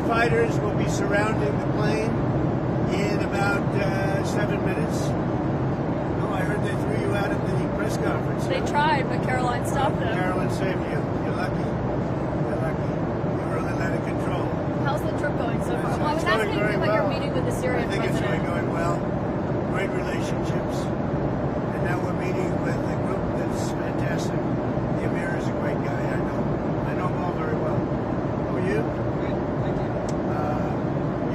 fighters will be surrounding the plane in about 7 minutes. Oh, I heard they threw you out of the press conference. They tried, but Caroline stopped them. Caroline saved you. You're lucky. You're lucky. You were a little out of control. How's the trip going so far? Well, I was It's going asking you very about well. your meeting with the Syrian I think president. it's going well. Great relationships. And now we're meeting with a group that's fantastic. The Emir is a great guy. I know him all very well. Who are you? Good, thank you.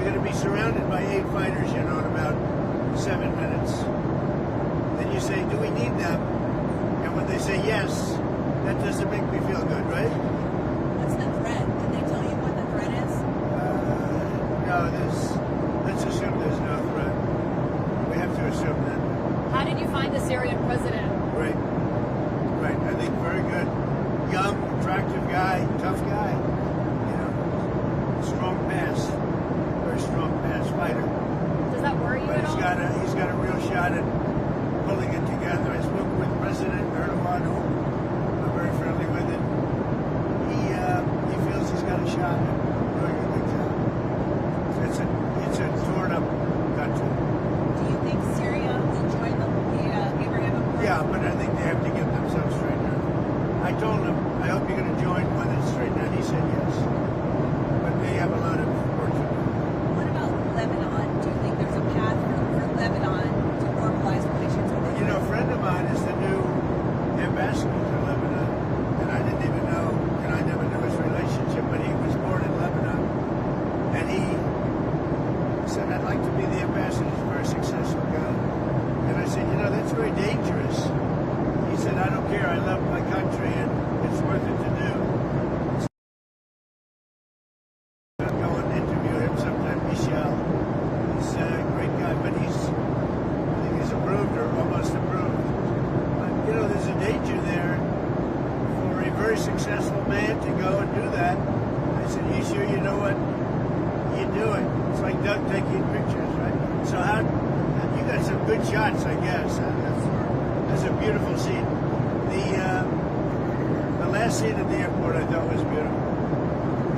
You're going to be surrounded by 8 fighters, in about 7 minutes. Then you say, do we need them? And when they say yes, that doesn't make me feel good, right? What's the threat? Did they tell you what the threat is? No, let's assume there's no threat. We have to assume that. How did you find the Syrian president? Great. I think very good. Young, attractive guy, tough guy. Strong pass. Very strong pass fighter. Does that worry you But at all? he's got a real shot at pulling it together. I spoke with President Erdogan, who I'm very friendly with him. He feels he's got a shot at doing a good job. It's a torn up country. Do you think Syria will join the Abraham Accords? Yeah, but I think they have to get themselves straightened out. I told him, I hope you're going to join when it's straightened out. He said yes. But they have a lot of work to do. What about Lebanon? Do you think there's a path for Lebanon to normalize relations with Israel? A friend of mine is the new ambassador to Lebanon. And I didn't even know, and I never knew his relationship, but he was born in Lebanon. And he said, I'd like to be the ambassador. He's a very successful guy. And I said, that's very dangerous. He said, I don't care. I love my country, and it's worth it to do. I'll go and interview him sometime, Michel. He's a great guy, but I think he's approved or almost approved. But, there's a danger there for a very successful man to go and do that. I said, you sure you know what you're doing? It's like Doug taking pictures, right? So you got some good shots, I guess. That's a beautiful scene. The last scene at the airport I thought was beautiful.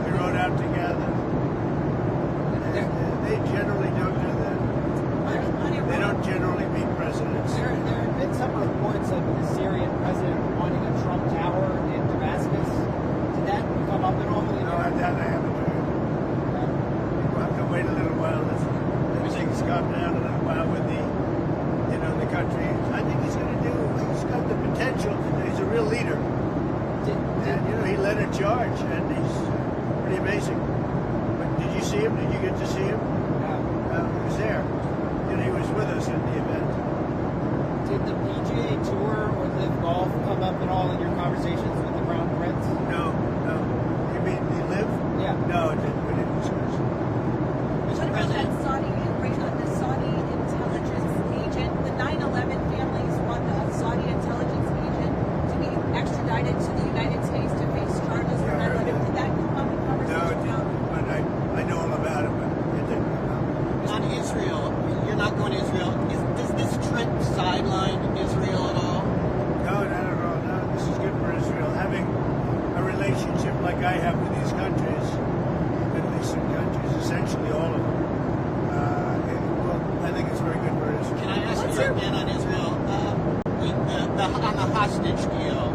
We rode out together. They generally don't do that. They don't generally meet presidents. There have been some reports of the Syrian president wanting a Trump Tower in Damascus. Did that come up at all? No, that I haven't heard. We'll have to wait a little while. Everything's calmed down a little while with the country. I think he's got the potential. He's a real leader. And, he led a charge, and he's pretty amazing. But did you see him? Did you get to see him? No. He was there. He was with us at the event. Did the PGA Tour or Live Golf come up at all in your conversations with the Crown Prince? No. You mean the Live? Yeah. No, we didn't discuss it. What about that the Saudi intelligence agent? The 9/11 families want the Saudi intelligence agent to be extradited to the United States to face charges for 9/11. Did that come up in No, it conversation? didn't. But I know all about it, but it didn't come up. On Israel, you're not going to Israel. Does this trip sideline Israel at all? No, not at all. No, this is good for Israel. Having a relationship like I have with these countries, Middle Eastern countries, essentially all of them, I think it's very good for Israel. Can I ask you again on Israel? On the hostage deal,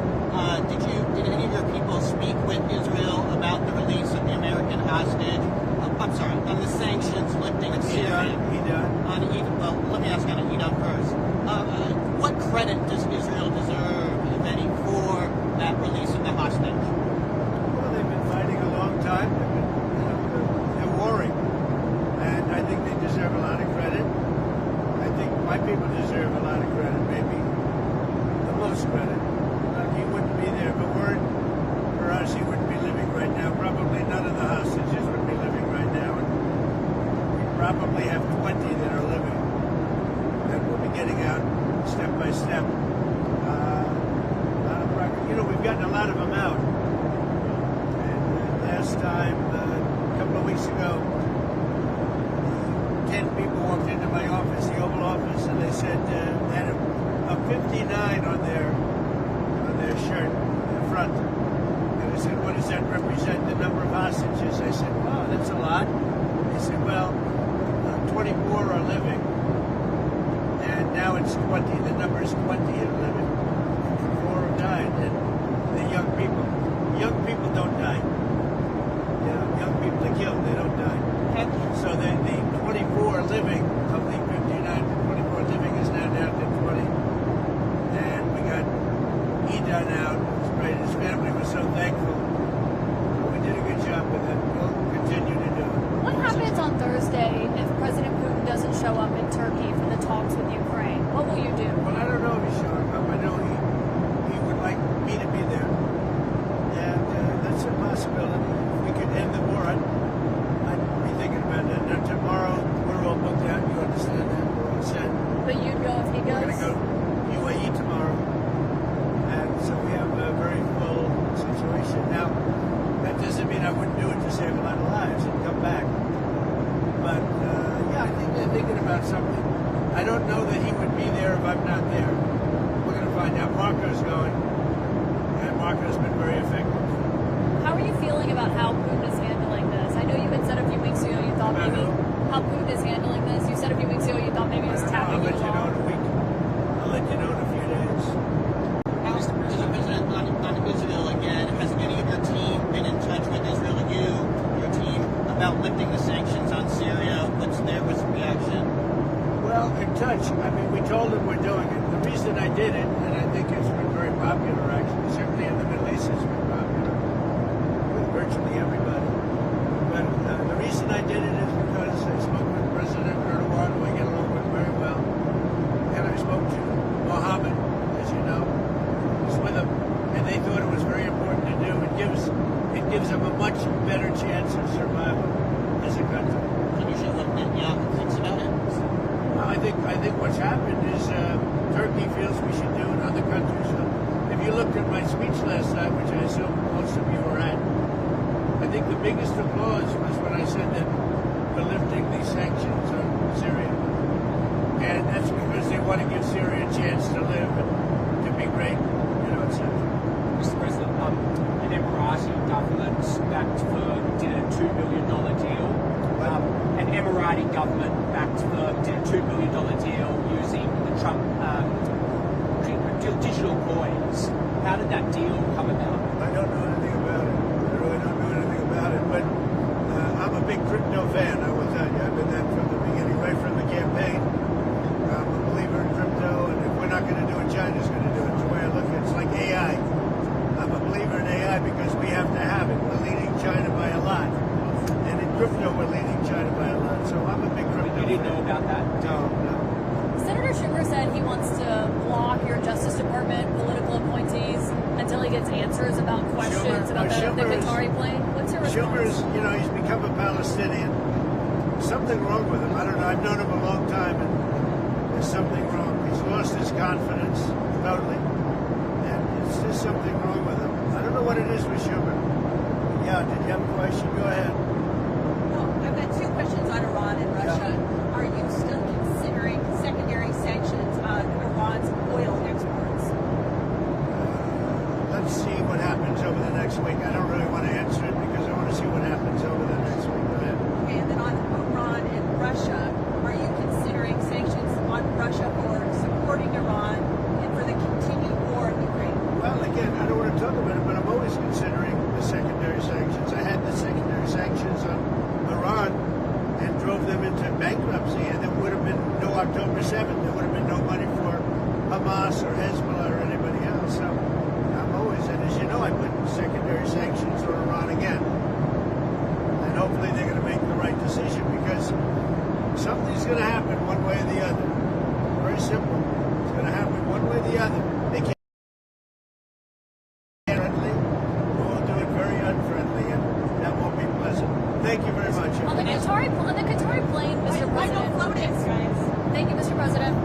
did any of your people speak with Israel about the release of the American hostage? I'm sorry, on the sanctions lifting of Syria. He done. Let me ask on Edom first. What credit does Israel deserve, if any, for that release of the hostage? Well, they've been fighting a long time. They're warring. And I think they deserve a lot of credit. I think my people deserve a lot of credit, maybe the most credit. He wouldn't be there. If it weren't for us, he wouldn't be living right now. Probably none of the hostages would be living right now. And we probably have 20 that are living. And we'll be getting out step by step. A lot of progress. We've gotten a lot of them out. And last time, a couple of weeks ago, 10 people walked into my office, the Oval Office, and they said they had a 59 on their shirt, the front. And I said, what does that represent, the number of hostages? I said, wow, that's a lot. now it's 20. The number is 20 and 11. 4 have died, and the young people. Young people don't die. You know, young people are killed, they don't die. So the 24 living, of the 59 to 24 living is now down to 20. And we got Ida now, who's great. His family was so thankful. We did a good job with it. We'll continue to do it. What happens on Thursday if President Putin doesn't show up in Turkey for the talks with Ukraine? What will you do? Well, I don't know if he's showing up. I know he would like me to be there. And that's a possibility. If we could end the war, I'd be thinking about that. Now, tomorrow, we're all booked out. You understand that? We're all set. But you'd go if he We're goes? going to go UAE tomorrow. And so we have a very full situation. Now, that doesn't mean I wouldn't do it to save a lot of lives and come back. But, yeah, I think they're thinking about something. I don't know that he would be there if I'm not there. We're going to find out. Marco's going. And Marco's been very effective. How are you feeling about how Putin is handling this? I know you had said a few weeks ago you thought About maybe who? how Putin is handling this. You said a few weeks ago you thought maybe he was tapping I'll you let you know in along. a week. I'll let you know in a few days. Mr. President, on Israel again, has any of your team been in touch with Israel, your team, about lifting the sanctions on Syria? What's their reaction? Well, in touch. I mean, we told them we're doing it. The reason I did it, and I think it's been very popular, actually, certainly in the Middle East, it's been popular with virtually everybody. But the reason I did it is because I spoke with President Erdogan, who I get along with very well, and I spoke to Mohammed, as you know, was with them, and they thought it was very important to do. It gives them a much better chance of survival as a country. Can you show what Netanyahu thinks about it? Well, I think what's happened is Turkey feels we should do it. Other countries. If you looked at my speech last night, which I assume most of you were at, I think the biggest applause was when I said that we're lifting these sanctions on Syria, and that's because they want to give Syria a chance to live and to be great, you know, etc. Mr. President, an Emirati government did a $2 billion deal. An Emirati government did a $2 billion deal using the Trump digital coins. How did that deal come about? I don't know anything about it. I really don't know anything about it, but I'm a big crypto fan, I will tell you. I've been that from the beginning, right from the campaign. I'm a believer in crypto, and if we're not going to do it, China's going to do it. The way I look at it, it's like AI. I'm a believer in AI because we have to have it. We're leading China by a lot. And in crypto, we're leading China by a lot. So I'm a big crypto fan. You didn't know about that? No. Senator Schumer said he wants to block your Justice Department political appointees until he gets answers about questions about the Qatari plane. What's your response? Schumer's, you know, he's become a Palestinian. Something wrong with him. I don't know. I've known him a long time, and there's something wrong. He's lost his confidence totally, and it's just something wrong with him. I don't know what it is with Schumer. Yeah, did you have a question? Go ahead. Well, I've got two questions on Iran and Russia. Are you still considering secondary sanctions on Iran's oil exports? Let's see what happens over the next week. I don't really want to answer it because I want to see what happens over the next week. Go ahead. Okay, and then on Iran and Russia, are you considering sanctions on Russia for supporting Iran and for the continued war in Ukraine? Well, again, I don't want to talk about it, but I'm always considering the secondary sanctions. I had the secondary sanctions on Iran and drove them into bankruptcy, and there would have been no October 7th. There would have been no money for Hamas or Hezbollah or anybody else. So I'm always, and as you know, I put secondary sanctions on Iran again. And hopefully they're going to make the right decision because something's going to happen one way or the other. Very simple. It's going to happen one way or the other. They can't be friendly. We'll do it very unfriendly, and that won't be pleasant. Thank you very much. On the Qatari plane, Mr. I don't President. float it, guys. Thank you, Mr. President.